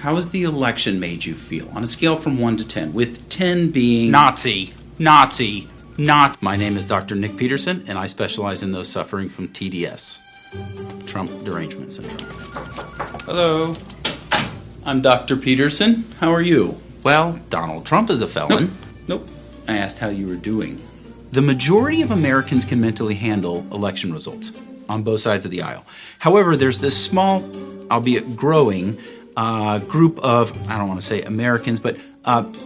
how has the election made you feel on a scale from 1 to 10, with 10 being Nazi. My name is Dr. Nick Peterson, and I specialize in those suffering from TDS, Trump Derangement Syndrome. Hello, I'm Dr. Peterson. How are you? Well, Donald Trump is a felon. Nope. I asked how you were doing. The majority of Americans can mentally handle election results on both sides of the aisle. However, there's this small, albeit growing, group of, I don't want to say Americans, but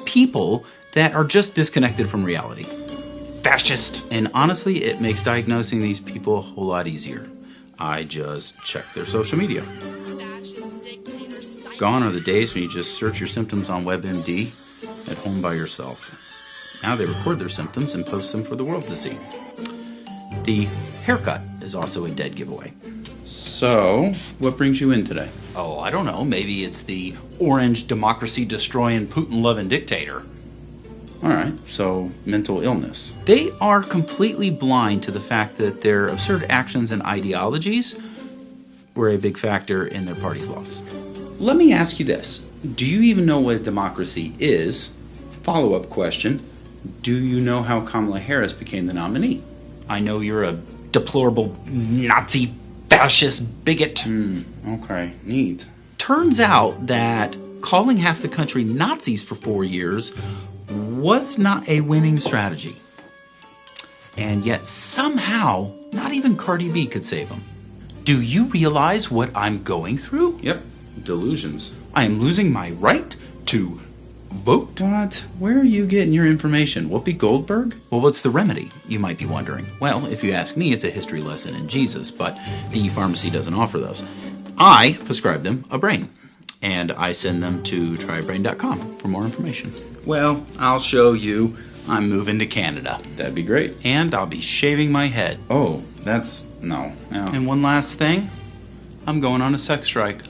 people that are just disconnected from reality. Fascist. And honestly, it makes diagnosing these people a whole lot easier. I just check their social media. Gone are the days when you just search your symptoms on WebMD at home by yourself. Now they record their symptoms and post them for the world to see. The haircut is also a dead giveaway. So, what brings you in today? Oh, I don't know. Maybe it's the orange democracy-destroying, Putin-loving dictator. All right, so mental illness. They are completely blind to the fact that their absurd actions and ideologies were a big factor in their party's loss. Let me ask you this. Do you even know what a democracy is? Follow-up question. Do you know how Kamala Harris became the nominee? I know you're a deplorable Nazi fascist bigot. Okay, neat. Turns out that calling half the country Nazis for 4 years was not a winning strategy. And yet somehow, not even Cardi B could save them. Do you realize what I'm going through? Yep, delusions. I am losing my right to vote. What? Where are you getting your information? Whoopi Goldberg? Well, what's the remedy, you might be wondering? Well, if you ask me, it's a history lesson in Jesus, but the pharmacy doesn't offer those. I prescribe them a brain, and I send them to trybrain.com for more information. Well, I'll show you. I'm moving to Canada. That'd be great. And I'll be shaving my head. Oh, that's... no. And one last thing, I'm going on a sex strike.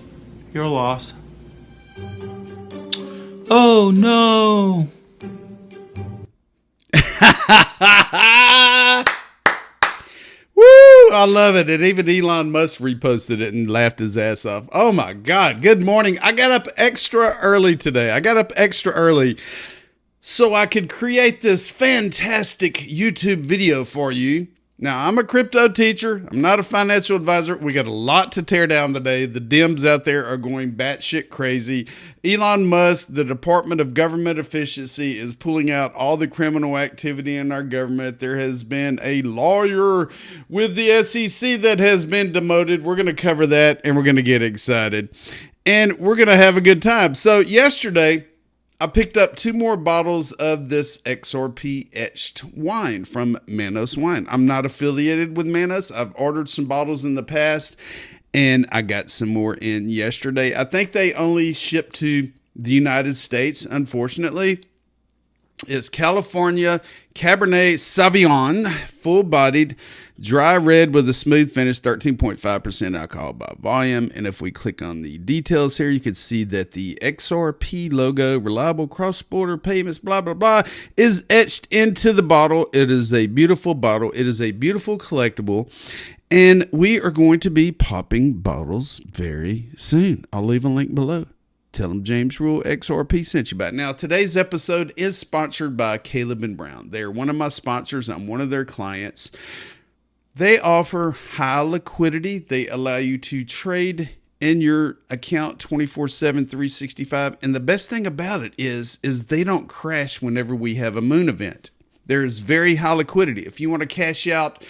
Your loss. Oh, no. Woo! I love it. And even Elon Musk reposted it and laughed his ass off. Oh my God. Good morning. I got up extra early today. So I could create this fantastic YouTube video for you. Now, I'm a crypto teacher. I'm not a financial advisor. We got a lot to tear down today. The Dems out there are going batshit crazy. Elon Musk, the Department of Government Efficiency, is pulling out all the criminal activity in our government. There has been a lawyer with the SEC that has been demoted. We're going to cover that, and we're going to get excited. And we're going to have a good time. So yesterday, I picked up 2 more bottles of this XRP etched wine from Manos Wine. I'm not affiliated with Manos. I've ordered some bottles in the past, and I got some more in yesterday. I think they only ship to the United States, unfortunately. It's California Cabernet Sauvignon, full-bodied, dry red with a smooth finish, 13.5% alcohol by volume. And if we click on the details here, you can see that the XRP logo, reliable cross-border payments, blah, blah, blah, is etched into the bottle. It is a beautiful bottle. It is a beautiful collectible. And we are going to be popping bottles very soon. I'll leave a link below. Tell them James Rule XRP sent you back. Now, today's episode is sponsored by Caleb and Brown. They're one of my sponsors. I'm one of their clients. They offer high liquidity. They allow you to trade in your account 24/7, 365. And the best thing about it is they don't crash whenever we have a moon event. There's very high liquidity. If you want to cash out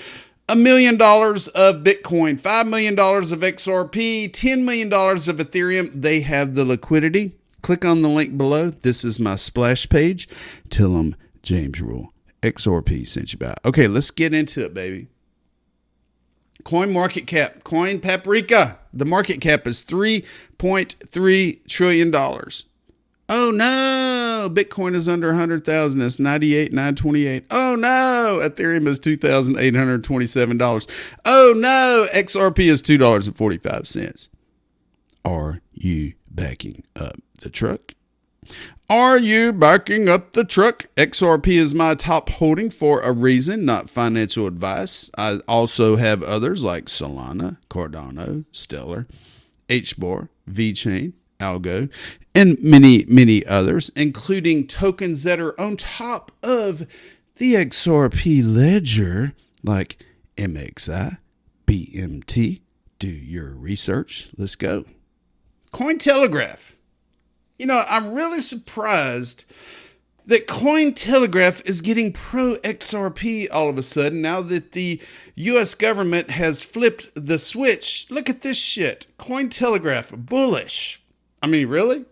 $1 million of Bitcoin, $5 million of XRP, $10 million of Ethereum, they have the liquidity. Click on the link below. This is my splash page. Tell them James Rule XRP sent you back. Okay, let's get into it, baby. Coin market cap, Coin Paprika. The market cap is $3.3 trillion. Oh no, Bitcoin is under 100,000. It's 98,928. Oh no, Ethereum is $2,827. Oh no, XRP is $2.45. Are you backing up the truck? Are you backing up the truck? XRP is my top holding for a reason, not financial advice. I also have others like Solana, Cardano, Stellar, HBAR, VeChain, Algo, and many, many others, including tokens that are on top of the XRP ledger, like MXI, BMT. Do your research. Let's go. Cointelegraph. You know, I'm really surprised that Cointelegraph is getting pro XRP all of a sudden now that the U.S. government has flipped the switch. Look at this shit. Cointelegraph, bullish. I mean, really?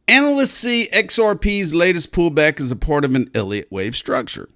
Analysts see XRP's latest pullback as a part of an Elliott wave structure,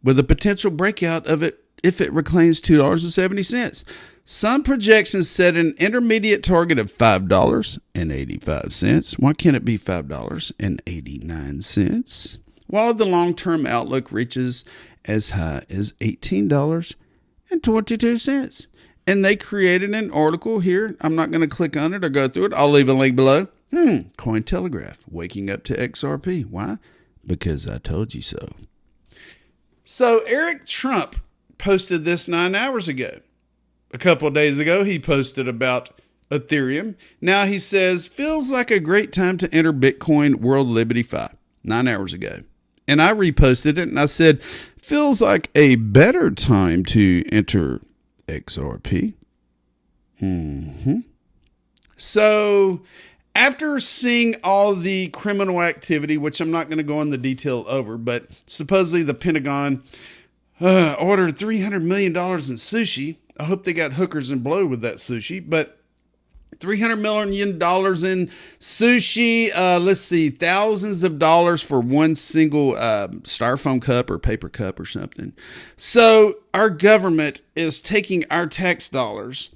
with a potential breakout of it if it reclaims $2.70. Some projections set an intermediate target of $5.85. Why can't it be $5.89? While the long-term outlook reaches as high as $18.22. And they created an article here. I'm not going to click on it or go through it. I'll leave a link below. Cointelegraph, waking up to XRP. Why? Because I told you so. So Eric Trump posted this 9 hours ago. A couple of days ago, he posted about Ethereum. Now he says, feels like a great time to enter Bitcoin World Liberty 5, 9 hours ago. And I reposted it and I said, feels like a better time to enter XRP. So after seeing all the criminal activity, which I'm not going to go in the detail over, but supposedly the Pentagon ordered $300 million in sushi. I hope they got hookers and blow with that sushi, but $300 million in sushi. Let's see, thousands of dollars for one single styrofoam cup or paper cup or something. So our government is taking our tax dollars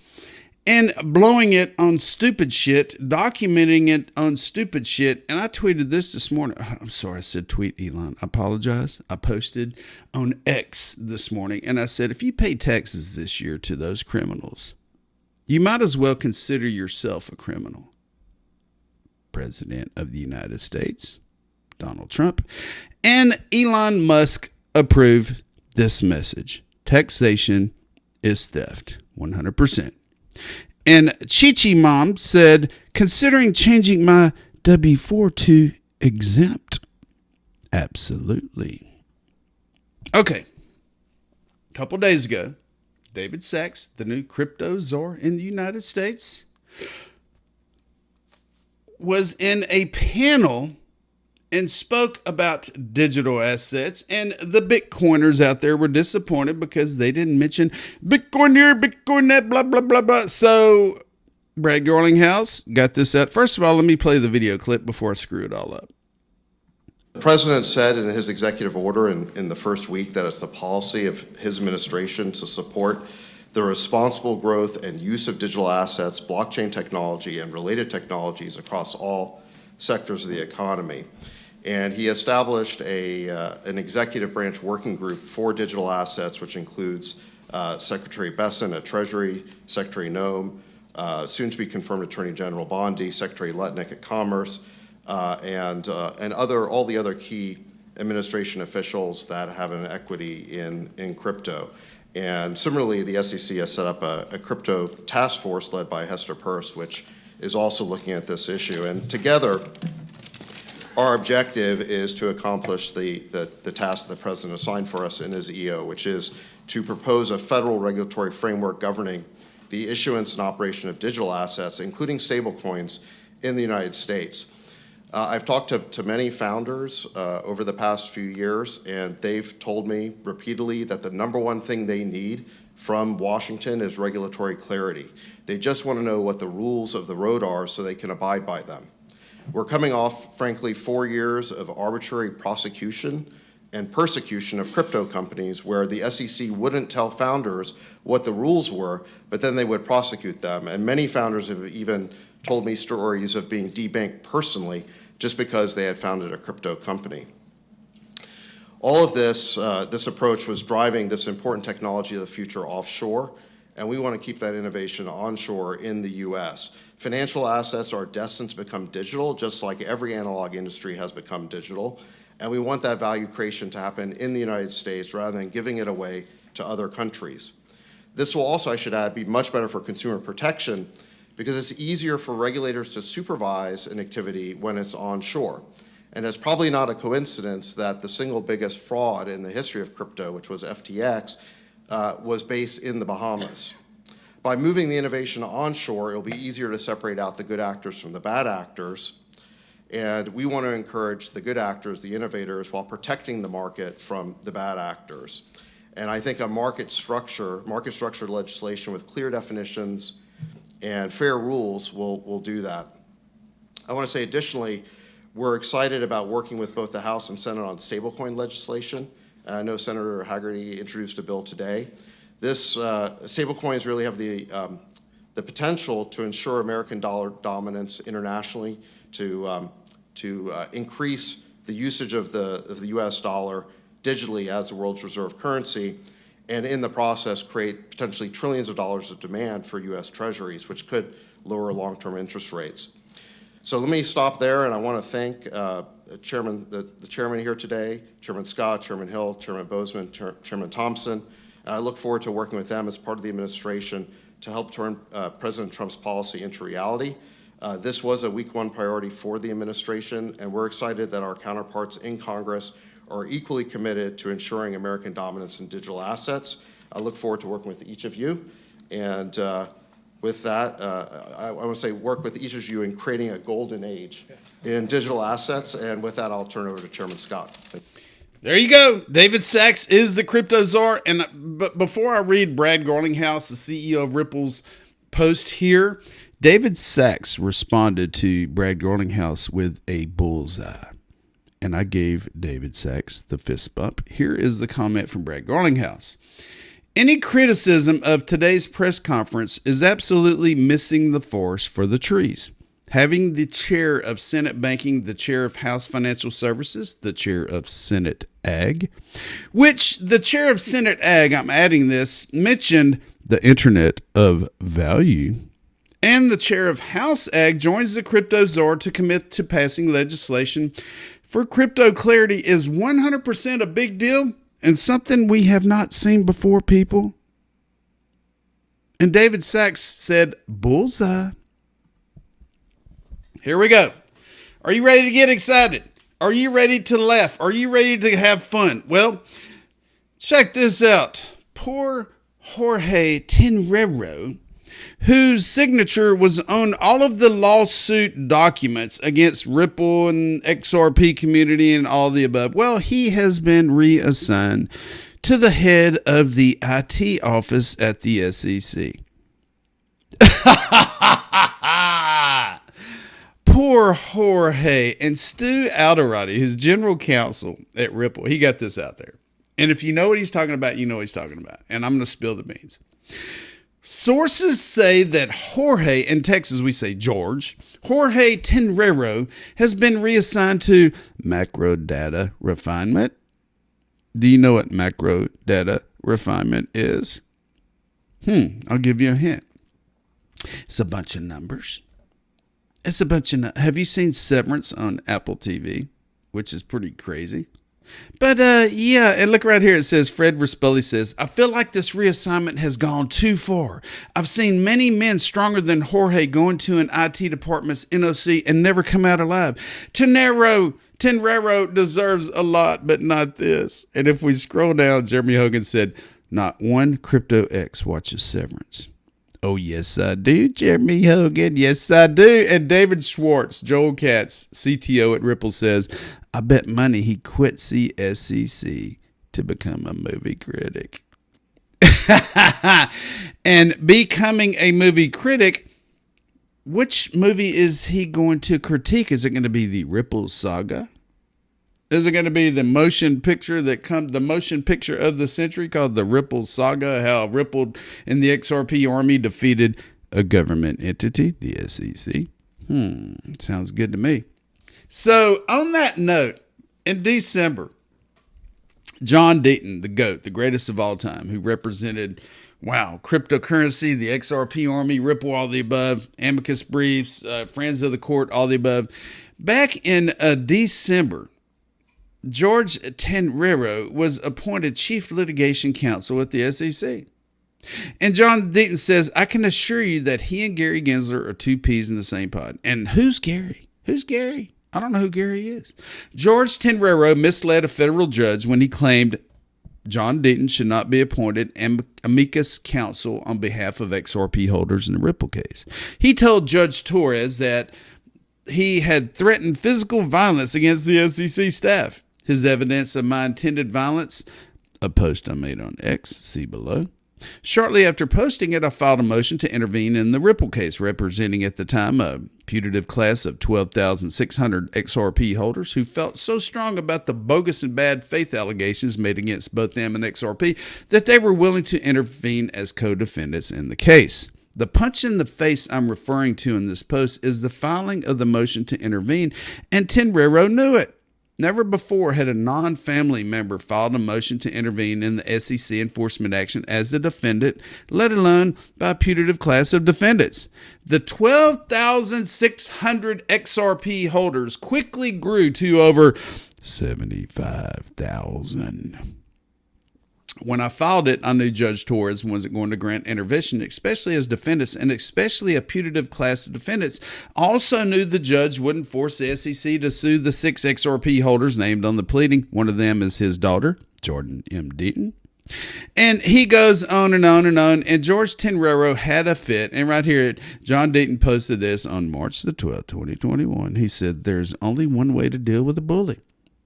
and blowing it on stupid shit, documenting it on stupid shit. And I tweeted this morning. I'm sorry, I said tweet, Elon. I apologize. I posted on X this morning, and I said, if you pay taxes this year to those criminals, you might as well consider yourself a criminal. President of the United States, Donald Trump, and Elon Musk approved this message. Taxation is theft, 100%. And Chi Mom said, considering changing my W-4 to exempt. Absolutely. Okay. A couple days ago, David Sachs, the new crypto czar in the United States, was in a panel and spoke about digital assets, and the Bitcoiners out there were disappointed because they didn't mention Bitcoin here, Bitcoin that, blah, blah, blah, blah. So Brad Garlinghouse got this out. First of all, let me play the video clip before I screw it all up. The president said in his executive order in the first week that it's the policy of his administration to support the responsible growth and use of digital assets, blockchain technology, and related technologies across all sectors of the economy. And he established an executive branch working group for digital assets, which includes Secretary Besson at Treasury, Secretary Noem, soon to be confirmed Attorney General Bondi, Secretary Letnick at Commerce, and all the other key administration officials that have an equity in crypto. And similarly, the SEC has set up a crypto task force led by Hester Peirce, which is also looking at this issue. And together, our objective is to accomplish the task that the president assigned for us in his EO, which is to propose a federal regulatory framework governing the issuance and operation of digital assets, including stablecoins, in the United States. I've talked to many founders over the past few years, and they've told me repeatedly that the number one thing they need from Washington is regulatory clarity. They just want to know what the rules of the road are so they can abide by them. We're coming off, frankly, 4 years of arbitrary prosecution and persecution of crypto companies where the SEC wouldn't tell founders what the rules were, but then they would prosecute them. And many founders have even told me stories of being debanked personally just because they had founded a crypto company. All of this approach was driving this important technology of the future offshore, and we want to keep that innovation onshore in the US. Financial assets are destined to become digital, just like every analog industry has become digital, and we want that value creation to happen in the United States rather than giving it away to other countries. This will also, I should add, be much better for consumer protection because it's easier for regulators to supervise an activity when it's onshore. And it's probably not a coincidence that the single biggest fraud in the history of crypto, which was FTX, was based in the Bahamas. By moving the innovation onshore, it'll be easier to separate out the good actors from the bad actors. And we want to encourage the good actors, the innovators, while protecting the market from the bad actors. And I think a market structure legislation with clear definitions and fair rules will do that. I want to say additionally, we're excited about working with both the House and Senate on stablecoin legislation. I know Senator Hagerty introduced a bill today. This stablecoins really have the potential to ensure American dollar dominance internationally, to increase the usage of the U.S. dollar digitally as the world's reserve currency, and in the process create potentially trillions of dollars of demand for U.S. treasuries, which could lower long-term interest rates. So let me stop there, and I want to thank the chairman here today, Chairman Scott, Chairman Hill, Chairman Bozeman, Chairman Thompson. And I look forward to working with them as part of the administration to help turn President Trump's policy into reality. This was a week one priority for the administration, and we're excited that our counterparts in Congress are equally committed to ensuring American dominance in digital assets. I look forward to working with each of you. And with that, I want to say work with each of you in creating a golden age in digital assets. And with that, I'll turn it over to Chairman Scott. There you go. David Sachs is the crypto czar. But before I read Brad Garlinghouse, the CEO of Ripple's post here, David Sachs responded to Brad Garlinghouse with a bullseye. And I gave David Sachs the fist bump. Here is the comment from Brad Garlinghouse. Any criticism of today's press conference is absolutely missing the forest for the trees. Having the chair of Senate Banking, the chair of House Financial Services, the chair of Senate Ag, which the chair of Senate Ag, I'm adding this, mentioned the Internet of Value, and the chair of House Ag joins the crypto czar to commit to passing legislation for crypto clarity is 100% a big deal and something we have not seen before, people. And David Sachs said, bullseye. Here we go. Are you ready to get excited? Are you ready to laugh? Are you ready to have fun? Well, check this out. Poor Jorge Tenrero, whose signature was on all of the lawsuit documents against Ripple and XRP community and all the above. Well, he has been reassigned to the head of the IT office at the SEC. Poor Jorge. And Stu Alderati, who's general counsel at Ripple, he got this out there. And if you know what he's talking about, you know what he's talking about. And I'm going to spill the beans. Sources say that Jorge, in Texas we say George, Jorge Tenrero has been reassigned to macro data refinement. Do you know what macro data refinement is? I'll give you a hint. It's a bunch of numbers. It's a bunch of. Have you seen Severance on Apple TV, which is pretty crazy? But yeah, and look right here. It says, Fred Rispoli says, I feel like this reassignment has gone too far. I've seen many men stronger than Jorge go into an IT department's NOC and never come out alive. Tenrero deserves a lot, but not this. And if we scroll down, Jeremy Hogan said, not one Crypto X watches Severance. Oh, yes, I do, Jeremy Hogan. Yes, I do. And David Schwartz, Joel Katz, CTO at Ripple, says, I bet money he quit CSCC to become a movie critic. And becoming a movie critic, which movie is he going to critique? Is it going to be the Ripple saga? Is it going to be the motion picture the motion picture of the century called the Ripple saga? How Ripple and the XRP army defeated a government entity, the SEC. Sounds good to me. So on that note, in December, John Deaton, the GOAT, the greatest of all time, who represented, cryptocurrency, the XRP army, Ripple, all the above, amicus briefs, friends of the court, all the above. Back in December, George Tenrero was appointed chief litigation counsel at the SEC. And John Deaton says, I can assure you that he and Gary Gensler are two peas in the same pod. And who's Gary? Who's Gary? I don't know who Gary is. George Tenrero misled a federal judge when he claimed John Deaton should not be appointed amicus counsel on behalf of XRP holders in the Ripple case. He told Judge Torres that he had threatened physical violence against the SEC staff. His evidence of my intended violence, a post I made on X, see below. Shortly after posting it, I filed a motion to intervene in the Ripple case, representing at the time a putative class of 12,600 XRP holders who felt so strong about the bogus and bad faith allegations made against both them and XRP that they were willing to intervene as co-defendants in the case. The punch in the face I'm referring to in this post is the filing of the motion to intervene, and Tenrero knew it. Never before had a non-family member filed a motion to intervene in the SEC enforcement action as a defendant, let alone by a putative class of defendants. The 12,600 XRP holders quickly grew to over 75,000. When I filed it, I knew Judge Torres wasn't going to grant intervention, especially as defendants, and especially a putative class of defendants. Also knew the judge wouldn't force the SEC to sue the 6 XRP holders named on the pleading. One of them is his daughter, Jordan M. Deaton. And he goes on and on and on. And George Tenrero had a fit. And right here, John Deaton posted this on March the 12th, 2021. He said, there's only one way to deal with a bully.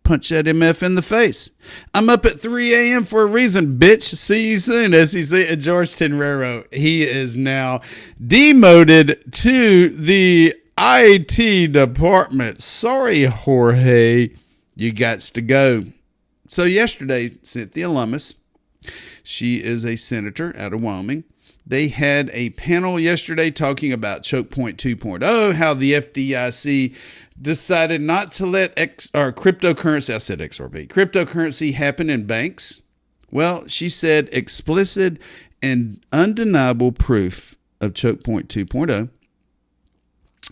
Punch that MF in the face. I'm up at 3 a.m. for a reason, bitch. See you soon, SEC. And George Tenrero, he is now demoted to the IT department. Sorry, Jorge. You gots to go. So yesterday, Cynthia Lummis, she is a senator out of Wyoming. They had a panel yesterday talking about Chokepoint 2.0, how the FDIC decided not to let cryptocurrency happen in banks. Well, she said explicit and undeniable proof of Chokepoint 2.0,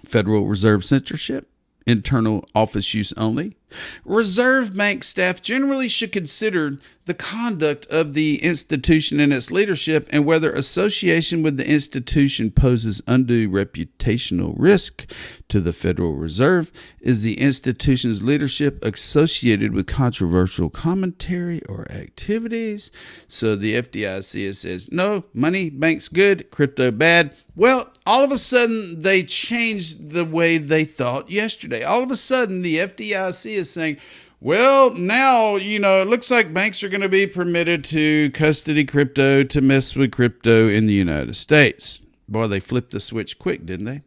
Federal Reserve censorship, internal office use only. Reserve Bank staff generally should consider the conduct of the institution and its leadership and whether association with the institution poses undue reputational risk to the Federal Reserve. Is the institution's leadership associated with controversial commentary or activities? So the FDIC says, no, money, banks good, crypto bad. Well, all of a sudden, they changed the way they thought yesterday. All of a sudden, the FDIC is saying, well, now, it looks like banks are going to be permitted to custody crypto, to mess with crypto in the United States. Boy, they flipped the switch quick, didn't they?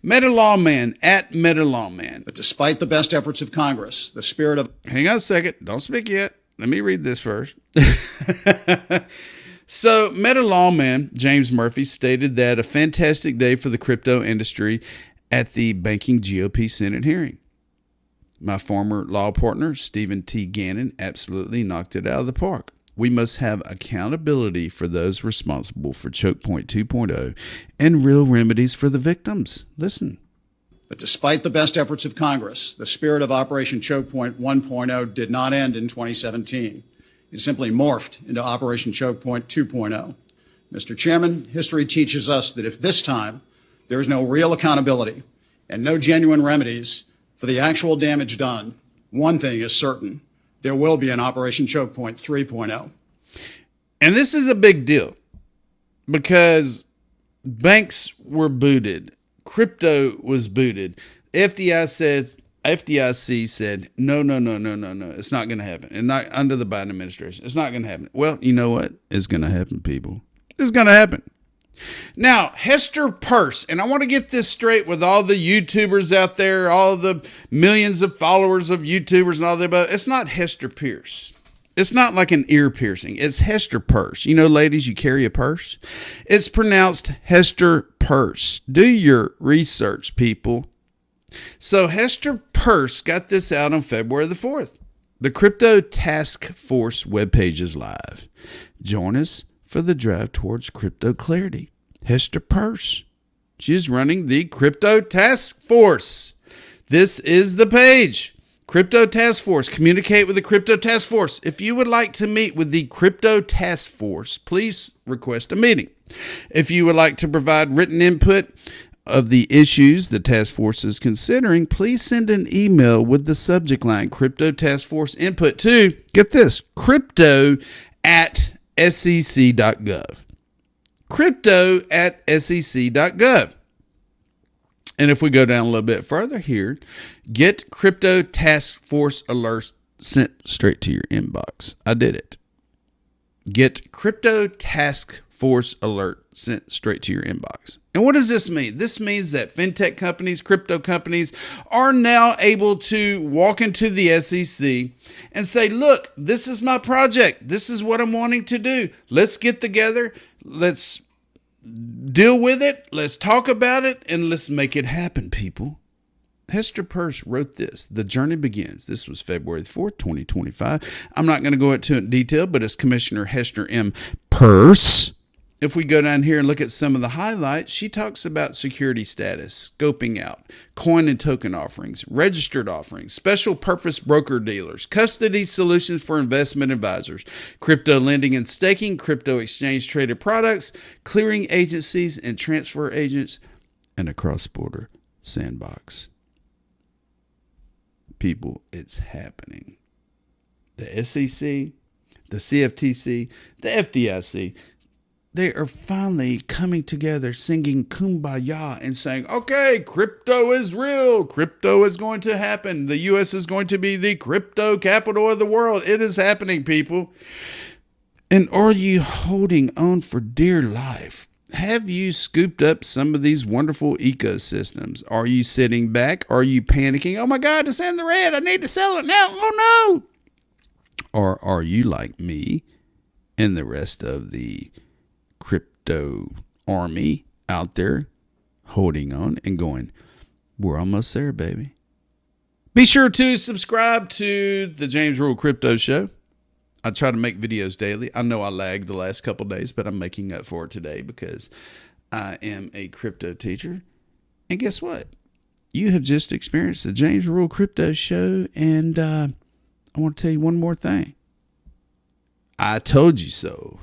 MetaLawman at MetaLawman. But despite the best efforts of Congress, the spirit of... Hang on a second. Don't speak yet. Let me read this first. So, MetaLawman, James Murphy, stated that a fantastic day for the crypto industry at the banking GOP Senate hearing. My former law partner, Stephen T. Gannon, absolutely knocked it out of the park. We must have accountability for those responsible for Chokepoint 2.0 and real remedies for the victims. Listen. But despite the best efforts of Congress, the spirit of Operation Chokepoint 1.0 did not end in 2017. It simply morphed into Operation Chokepoint 2.0. Mr. Chairman, history teaches us that if this time there is no real accountability and no genuine remedies for the actual damage done, one thing is certain. There will be an Operation Chokepoint 3.0. And this is a big deal because banks were booted. Crypto was booted. FDIC said, no. It's not going to happen. And not under the Biden administration. It's not going to happen. Well, you know what? It's going to happen, people. It's going to happen. Now, Hester Peirce, and I want to get this straight with all the YouTubers out there, all the millions of followers of YouTubers and all that, but it's not Hester Peirce. It's not like an ear piercing. It's Hester Peirce. You know, ladies, you carry a purse. It's pronounced Hester Peirce. Do your research, people. So Hester Peirce got this out on February the 4th. The Crypto Task Force webpage is live. Join us for the drive towards crypto clarity. Hester Peirce. She's running the Crypto Task Force. This is the page. Crypto Task Force. Communicate with the Crypto Task Force. If you would like to meet with the Crypto Task Force, please request a meeting. If you would like to provide written input of the issues the task force is considering, please send an email with the subject line Crypto Task Force input to, get this, crypto@sec.gov. Crypto@sec.gov. And if we go down a little bit further here, get Crypto Task Force alerts sent straight to your inbox. I did it. Get Crypto Task Force alert sent straight to your inbox. And what does this mean? This means that fintech companies, crypto companies are now able to walk into the SEC and say, look, this is my project. This is what I'm wanting to do. Let's get together. Let's deal with it. Let's talk about it, and let's make it happen, people. Hester Peirce wrote this. The journey begins. This was February 4th, 2025. I'm not going to go into it in detail, but it's Commissioner Hester M. Peirce. If we go down here and look at some of the highlights, she talks about security status, scoping out, coin and token offerings, registered offerings, special purpose broker dealers, custody solutions for investment advisors, crypto lending and staking, crypto exchange traded products, clearing agencies and transfer agents, and a cross-border sandbox. People, it's happening. The SEC, the CFTC, the FDIC, they are finally coming together, singing Kumbaya and saying, okay, crypto is real. Crypto is going to happen. The U.S. is going to be the crypto capital of the world. It is happening, people. And are you holding on for dear life? Have you scooped up some of these wonderful ecosystems? Are you sitting back? Are you panicking? Oh my God, it's in the red. I need to sell it now. Oh no. Or are you like me and the rest of the crypto army out there holding on and going, we're almost there, baby? Be sure to subscribe to the James Rule Crypto Show. I try to make videos daily. I know I lagged the last couple of days, but I'm making up for it today because I am a crypto teacher. And guess what? You have just experienced the James Rule Crypto Show, and I want to tell you one more thing. I told you so.